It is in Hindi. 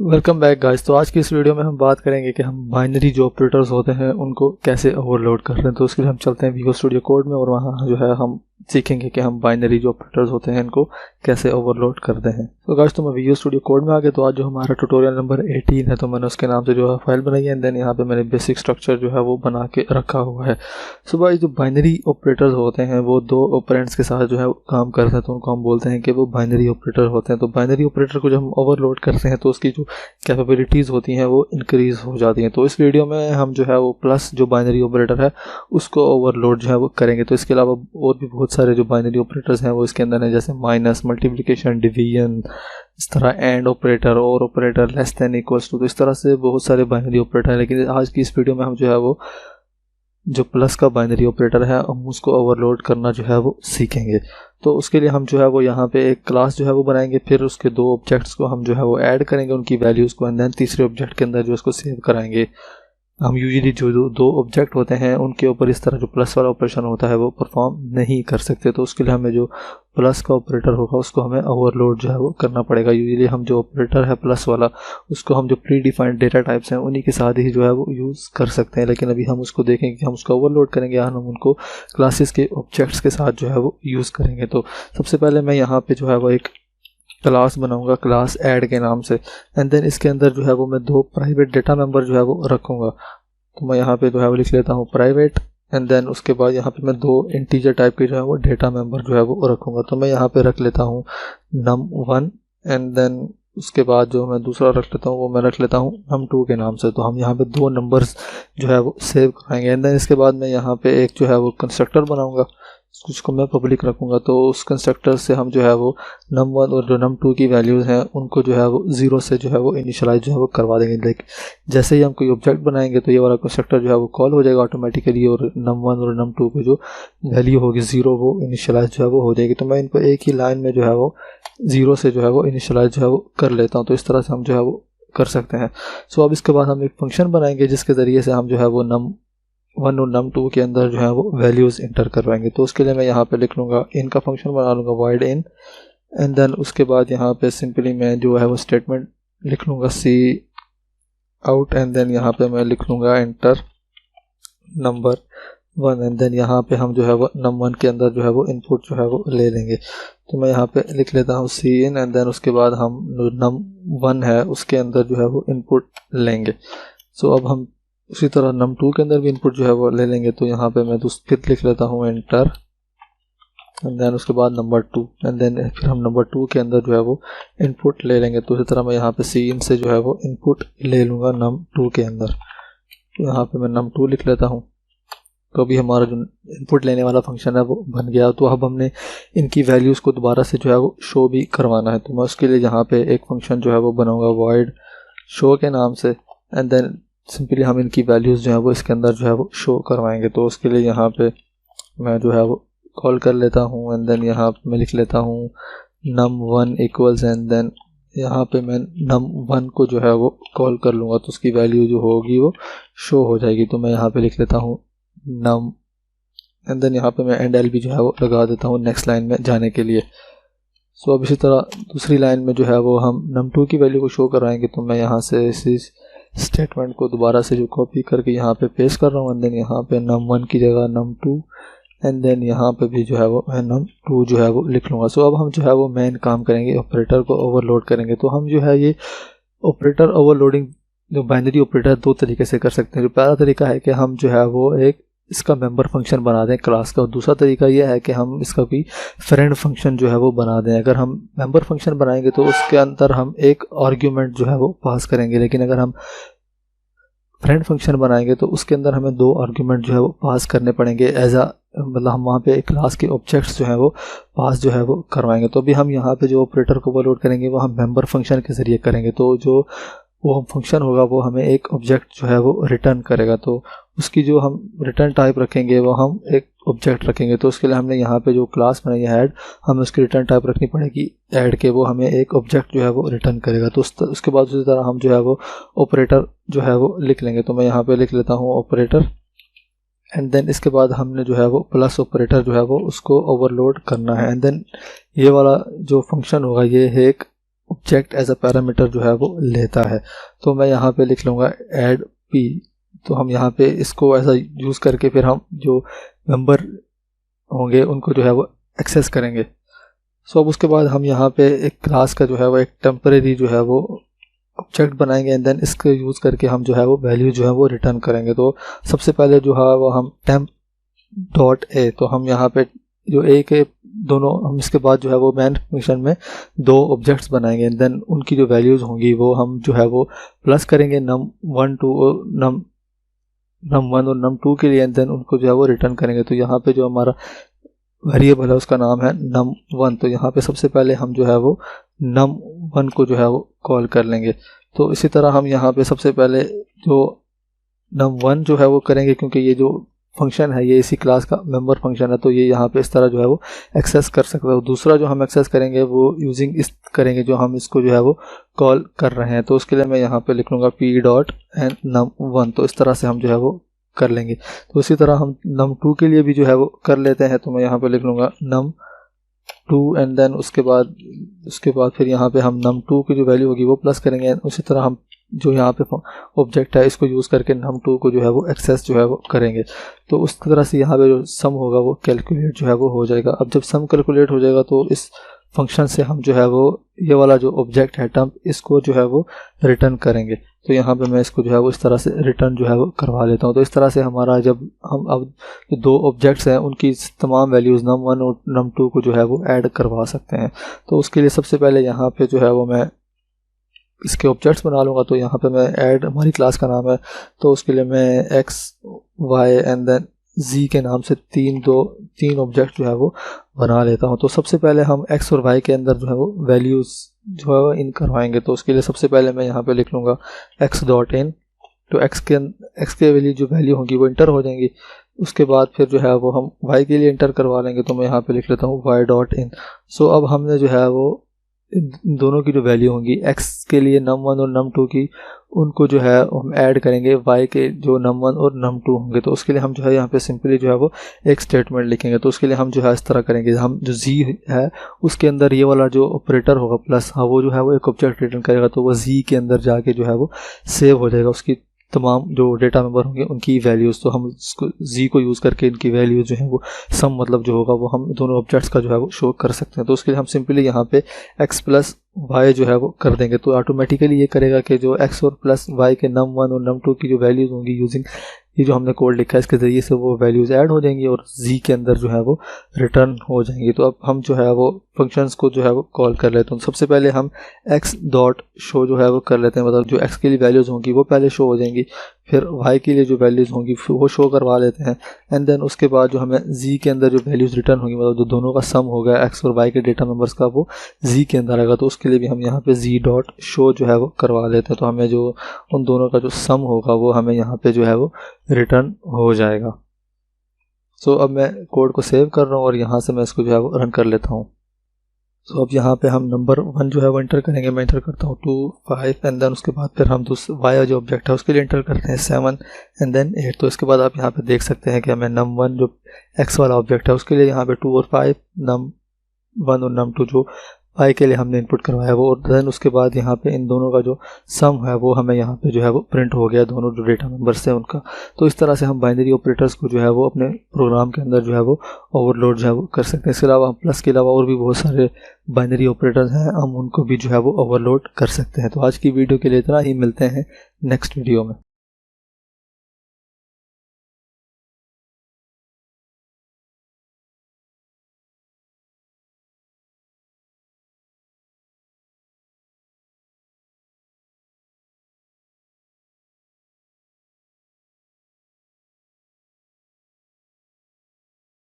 Welcome back guys. तो आज की इस वीडियो में हम बात करेंगे कि हम बाइनरी जो ऑपरेटर्स होते हैं उनको कैसे ओवरलोड कर रहे हैं। तो उसके लिए हम चलते हैं विजुअल स्टूडियो कोड में और वहाँ जो है हम सीखेंगे कि हम बाइनरी जो ऑपरेटर्स होते हैं इनको कैसे ओवरलोड करते हैं। तो गाइस तो मैं विजुअल स्टूडियो कोड में आ गया। तो आज जो हमारा ट्यूटोरियल नंबर 18 है तो मैंने उसके नाम से जो है फाइल बनाई है। देन यहाँ पे मैंने बेसिक स्ट्रक्चर जो है वो बना के रखा हुआ है। सो गाइस जो बाइनरी ऑपरेटर्स होते हैं वो दो ऑपरेंड्स के साथ जो है काम करते हैं तो उनको हम बोलते हैं कि वो बाइनरी ऑपरेटर होते हैं। तो बाइनरी ऑपरेटर को जब हम ओवरलोड करते हैं तो उसकी जो कैपेबिलिटीज़ होती हैं वो इंक्रीज़ हो जाती हैं। तो इस वीडियो में हम जो है वो प्लस जो बाइनरी ऑपरेटर है उसको ओवरलोड जो है वो करेंगे। तो इसके अलावा और भी बहुत सारे जो बाइनरी ऑपरेटर्स हैं वो इसके अंदर हैं, जैसे माइनस, मल्टीप्लिकेशन, डिवीजन, इस तरह एंड ऑपरेटर, और operator, less than, equals to. तो इस तरह से बहुत सारे बाइनरी ऑपरेटर हैं। लेकिन आज की इस वीडियो में हम जो है वो जो प्लस का बाइनरी ऑपरेटर है हम उसको ओवरलोड करना जो है वो सीखेंगे। तो उसके लिए हम जो है वो यहाँ पे एक क्लास जो है वो बनाएंगे, फिर उसके दो ऑब्जेक्ट्स को हम जो है वो ऐड करेंगे उनकी वैल्यूज़ को, एंड देन तीसरे ऑब्जेक्ट के अंदर जो उसको सेव कराएंगे। हम यूजुअली जो दो ऑब्जेक्ट होते हैं उनके ऊपर इस तरह जो प्लस वाला ऑपरेशन होता है वो परफॉर्म नहीं कर सकते। तो उसके लिए हमें जो प्लस का ऑपरेटर होगा उसको हमें ओवरलोड जो है वो करना पड़ेगा। यूजुअली हम जो ऑपरेटर है प्लस वाला उसको हम जो प्री डिफाइंड डेटा टाइप्स हैं उन्हीं के साथ ही जो है वो यूज़ कर सकते हैं। लेकिन अभी हम उसको देखेंगे कि हम उसको ओवरलोड करेंगे या हम उनको क्लासेस के ऑब्जेक्ट्स के साथ जो है वो यूज़ करेंगे। तो सबसे पहले मैं यहाँ पे जो है वो एक क्लास बनाऊंगा, क्लास ऐड के नाम से, एंड देन इसके अंदर जो है वो मैं दो प्राइवेट डेटा मेंबर जो है वो रखूंगा। तो मैं यहाँ पे जो है वो लिख लेता हूँ प्राइवेट, एंड देन उसके बाद यहाँ पे मैं दो इंटीजर टाइप के जो है वो डेटा मेंबर जो है वो रखूंगा। तो मैं यहाँ पे रख लेता हूँ num1, एंड देन उसके बाद जो मैं दूसरा रख लेता हूँ वो मैं रख लेता हूँ num2 के नाम से। तो हम यहाँ पे दो नंबर्स जो है वो सेव कराएंगे, एंड देन इसके बाद मैं यहाँ पे एक जो है वो कंस्ट्रक्टर बनाऊंगा, उसको मैं पब्लिक रखूंगा। तो उस कंस्ट्रक्टर से हम जो है वो num1 और जो num2 की वैल्यूज़ हैं उनको जो है वो 0 से जो है वो इनिशियलाइज जो है वो करवा देंगे। लाइक जैसे ही हम कोई ऑब्जेक्ट बनाएंगे तो ये वाला कंस्ट्रक्टर जो है वो कॉल हो जाएगा ऑटोमेटिकली, और num1 और num2 की जो वैल्यू होगी 0 वो इनिशियलाइज जो है वो हो जाएगी। तो मैं इनको एक ही लाइन में जो है वो 0 से जो है वो इनिशियलाइज जो है वो कर लेता हूँ। तो इस तरह से हम जो है वो कर सकते हैं। सो अब इसके बाद हम एक फंक्शन बनाएंगे जिसके ज़रिए से हम जो है वो num1 और num2 के अंदर जो है वो वैल्यूज़ इंटर करवाएंगे। तो उसके लिए मैं यहाँ पे लिख लूँगा, इन का फंक्शन बना लूँगा void in, एंड देन उसके बाद यहाँ पे सिंपली मैं जो है वो स्टेटमेंट लिख लूँगा सी आउट, एंड देन यहाँ पे मैं लिख लूँगा एंटर नंबर 1, एंड देन यहाँ पे हम जो है वो num1 के अंदर जो है वो इनपुट जो है वो ले लेंगे। तो मैं यहाँ पे लिख लेता हूँ सी इन, एंड देन उसके बाद हम num1 है उसके अंदर जो है वो इनपुट लेंगे। सो अब हम उसी तरह num2 के अंदर भी इनपुट जो है वो ले लेंगे। तो यहाँ पे मैं फिर लिख लेता हूँ एंटर, एंड देन उसके बाद नंबर 2, एंड देन फिर हम नंबर 2 के अंदर जो है वो इनपुट ले लेंगे। तो इसी तरह मैं यहाँ पे सी इन से जो है वो इनपुट ले लूँगा num2 के अंदर। तो यहाँ पे मैं num2 लिख लेता हूँ। तो अभी हमारा जो इनपुट लेने वाला फंक्शन है वो बन गया। तो अब हमने इनकी वैल्यूज़ को दोबारा से जो है वो शो भी करवाना है। तो मैं उसके लिए यहाँ पे एक फंक्शन जो है वो बनाऊँगा void शो के नाम से, एंड देन सिंपली हम इनकी वैल्यूज़ जो है वो इसके अंदर जो है वो शो करवाएंगे। तो उसके लिए यहाँ पे मैं जो है वो कॉल कर लेता हूँ, एंड देन यहाँ पे मैं लिख लेता हूँ num1 इक्वल्स, एंड देन यहाँ पे मैं num1 को जो है वो कॉल कर लूँगा तो उसकी वैल्यू जो होगी वो शो हो जाएगी। तो मैं यहाँ पे लिख लेता हूँ num, एंड देन यहाँ पे मैं एंड एल भी जो है वो लगा देता हूँ नेक्स्ट लाइन में जाने के लिए। सो अब इसी तरह दूसरी लाइन में जो है वो हम num2 की वैल्यू को शो कराएंगे। तो मैं यहाँ से इसी स्टेटमेंट को दोबारा से जो कॉपी करके यहाँ पे पेस्ट कर रहा हूँ, एंड देन यहाँ पे num1 की जगह num2, एंड देन यहाँ पे भी जो है वो मैं num2 जो है वो लिख लूँगा। सो अब हम जो है वो मेन काम करेंगे, ऑपरेटर को ओवरलोड करेंगे। तो हम जो है ये ऑपरेटर ओवरलोडिंग जो बाइनरी ऑपरेटर दो तरीके से कर सकते हैं। जो पहला तरीका है कि हम जो है वो एक इसका मेंबर फंक्शन बना दें क्लास का, और दूसरा तरीका यह है कि हम इसका कोई फ्रेंड फंक्शन जो है वो बना दें। अगर हम मेंबर फंक्शन बनाएंगे तो उसके अंदर हम एक आर्ग्यूमेंट जो है वो पास करेंगे, लेकिन अगर हम फ्रेंड फंक्शन बनाएंगे तो उसके अंदर हमें दो आर्ग्यूमेंट जो है वो पास करने पड़ेंगे एज आ, मतलब हम वहाँ पे एक क्लास के ऑब्जेक्ट्स जो है वो पास जो है वो करवाएंगे। तो अभी हम यहाँ पे जो ऑपरेटर को ओवरलोड करेंगे वो हम मेंबर फंक्शन के ज़रिए करेंगे। तो जो वो फंक्शन होगा वो हमें एक ऑब्जेक्ट जो है वो रिटर्न करेगा। तो उसकी जो हम रिटर्न टाइप रखेंगे वो हम एक ऑब्जेक्ट रखेंगे। तो उसके लिए हमने यहाँ पे जो क्लास बनाई है ऐड, हमें उसकी रिटर्न टाइप रखनी पड़ेगी ऐड के, वो हमें एक ऑब्जेक्ट जो है वो रिटर्न करेगा। तो उसके बाद उसी तरह हम जो है वो ऑपरेटर जो है वो लिख लेंगे। तो मैं यहाँ पे लिख लेता हूँ ऑपरेटर, एंड देन इसके बाद हमने जो है वो प्लस ऑपरेटर जो है वो उसको ओवरलोड करना है। एंड देन ये वाला जो फंक्शन होगा ये है एक ऑब्जेक्ट एज अ पैरामीटर जो है वो लेता है। तो मैं यहाँ पे लिख लूँगा ऐड पी। तो हम यहाँ पे इसको ऐसा यूज़ करके फिर हम जो मेंबर होंगे उनको जो है वो एक्सेस करेंगे। सो अब उसके बाद हम यहाँ पे एक क्लास का जो है वो एक टेम्परेरी जो है वो ऑब्जेक्ट बनाएंगे एंड देन इसको यूज़ करके हम जो है वो वैल्यू जो है वो रिटर्न करेंगे। तो सबसे पहले जो है वो हम temp डॉट ए, तो हम यहाँ पे जो ए के दोनों हम इसके बाद जो है वो मैन फंक्शन में दो ऑब्जेक्ट्स बनाएंगे एंड देन उनकी जो वैल्यूज़ होंगी वो हम जो है वो प्लस करेंगे num1 2 और num1 और num2 के लिए एंड देन उनको जो है वो रिटर्न करेंगे। तो यहाँ पे जो हमारा वेरिएबल है उसका नाम है num1। तो यहाँ पे सबसे पहले हम जो है वो num1 को जो है वो कॉल कर लेंगे। तो इसी तरह हम यहाँ पे सबसे पहले जो num1 जो है वो करेंगे, क्योंकि ये जो फंक्शन है ये इसी क्लास का मेंबर फंक्शन है, तो ये यहाँ पे इस तरह जो है वो एक्सेस कर सकते हो। दूसरा जो हम एक्सेस करेंगे वो यूजिंग इस करेंगे जो हम इसको जो है वो कॉल कर रहे हैं। तो उसके लिए मैं यहाँ पे लिख लूँगा p डॉट एंड num1। तो इस तरह से हम जो है वो कर लेंगे। तो इसी तरह हम num2 के लिए भी जो है वो कर लेते हैं। तो मैं यहाँ पे लिख लूँगा num2 एंड देन उसके बाद फिर यहाँ पे हम num2 की जो वैल्यू होगी वो प्लस करेंगे। उसी तरह हम जो यहाँ पे ऑब्जेक्ट है इसको यूज़ करके num2 को जो है वो एक्सेस जो है वो करेंगे। तो उस तरह से यहाँ पे जो सम होगा वो कैलकुलेट जो है वो हो जाएगा। अब जब सम कैलकुलेट हो जाएगा तो इस फंक्शन से हम जो है वो ये वाला जो ऑब्जेक्ट है टम्प इसको जो है वो रिटर्न करेंगे। तो यहाँ पे मैं इसको जो है वो इस तरह से रिटर्न जो है वो करवा लेता हूँ। तो इस तरह से हमारा जब हम अब जो दो ऑब्जेक्ट्स हैं उनकी तमाम वैल्यूज़ num1 और num2 को जो है वो ऐड करवा सकते हैं। तो उसके लिए सबसे पहले यहाँ पे जो है वो मैं इसके ऑब्जेक्ट्स बना लूँगा। तो यहाँ पे मैं ऐड, हमारी क्लास का नाम है, तो उसके लिए मैं x y and then z के नाम से तीन ऑब्जेक्ट जो है वो बना लेता हूँ। तो सबसे पहले हम x और y के अंदर जो है वो वैल्यूज़ जो है वो इन करवाएंगे। तो उसके लिए सबसे पहले मैं यहाँ पे लिख लूँगा x डॉट इन। तो x के वैल्यू जो वैल्यू होंगी वो इंटर हो जाएंगी। उसके बाद फिर जो है वो हम y के लिए इंटर करवा लेंगे। तो मैं यहाँ पे लिख लेता हूँ y डॉट इन। सो अब हमने जो है वो इन दोनों की जो वैल्यू होंगी x के लिए num1 और num2 की, उनको जो है हम ऐड करेंगे y के जो num1 और num2 होंगे। तो उसके लिए हम जो है यहाँ पे सिंपली जो है वो एक स्टेटमेंट लिखेंगे। तो उसके लिए हम जो है इस तरह करेंगे, हम जो z है उसके अंदर ये वाला जो ऑपरेटर होगा प्लस, हाँ वो जो है वो एक ऑब्जेक्ट रिटर्न करेगा। तो वो z के अंदर जाके जो है वो सेव हो जाएगा उसकी तमाम जो डेटा मेंबर होंगे उनकी वैल्यूज़। तो हम इसको z को यूज़ करके इनकी वैल्यूज़ जो है वो सम मतलब जो होगा वो हम दोनों ऑब्जेक्ट्स का जो है वो शो कर सकते हैं। तो उसके लिए हम सिंपली यहाँ पे x प्लस y जो है वो कर देंगे। तो ऑटोमेटिकली ये करेगा कि जो x और प्लस y के num1 और num2 की जो वैल्यूज़ होंगी यूजिंग ये जो हमने कोड लिखा है इसके ज़रिए से वो वैल्यूज़ ऐड हो जाएंगी और z के अंदर जो है वो रिटर्न हो जाएंगी। तो अब हम जो है वो फंक्शंस को जो है वो कॉल कर लेते हैं। सबसे पहले हम x डॉट शो जो है वो कर लेते हैं, मतलब जो x के लिए वैल्यूज़ होंगी वो पहले शो हो जाएंगी, फिर y के लिए जो वैल्यूज़ होंगी वो शो करवा लेते हैं एंड देन उसके बाद जो हमें z के अंदर जो वैल्यूज़ रिटर्न होंगी, मतलब जो दोनों का सम होगा x और y के डेटा मेंबर्स का, वो z के अंदर आएगा। तो उसके लिए भी हम यहाँ पे z डॉट शो जो है वो करवा लेते हैं। तो हमें जो उन दोनों का जो सम होगा वो हमें यहाँ पे जो है वो रिटर्न हो जाएगा। सो अब मैं कोड को सेव कर रहा हूँ और यहाँ से मैं इसको जो है वो रन कर लेता हूँ। सो अब यहाँ पे हम नंबर 1 जो है वो इंटर करेंगे। मैं इंटर करता हूँ 2 5 एंड देन उसके बाद फिर हम y जो ऑब्जेक्ट है उसके लिए इंटर करते हैं 7 एंड देन 8। तो इसके बाद आप यहाँ पे देख सकते हैं कि हमें num1 जो x वाला ऑब्जेक्ट है उसके लिए यहाँ पे 2 और 5, num1 और num2 जो y के लिए हमने इनपुट करवाया वो, और देन उसके बाद यहाँ पे इन दोनों का जो सम है वो हमें यहाँ पे जो है वो प्रिंट हो गया, दोनों जो डेटा मेंबर्स हैं उनका। तो इस तरह से हम बाइनरी ऑपरेटर्स को जो है वो अपने प्रोग्राम के अंदर जो है वो ओवरलोड जो है वो कर सकते हैं। इसके अलावा हम प्लस के अलावा और भी बहुत सारे बाइनरी ऑपरेटर्स हैं, हम उनको भी जो है वो ओवरलोड कर सकते हैं। तो आज की वीडियो के लिए इतना ही, मिलते हैं नेक्स्ट वीडियो में।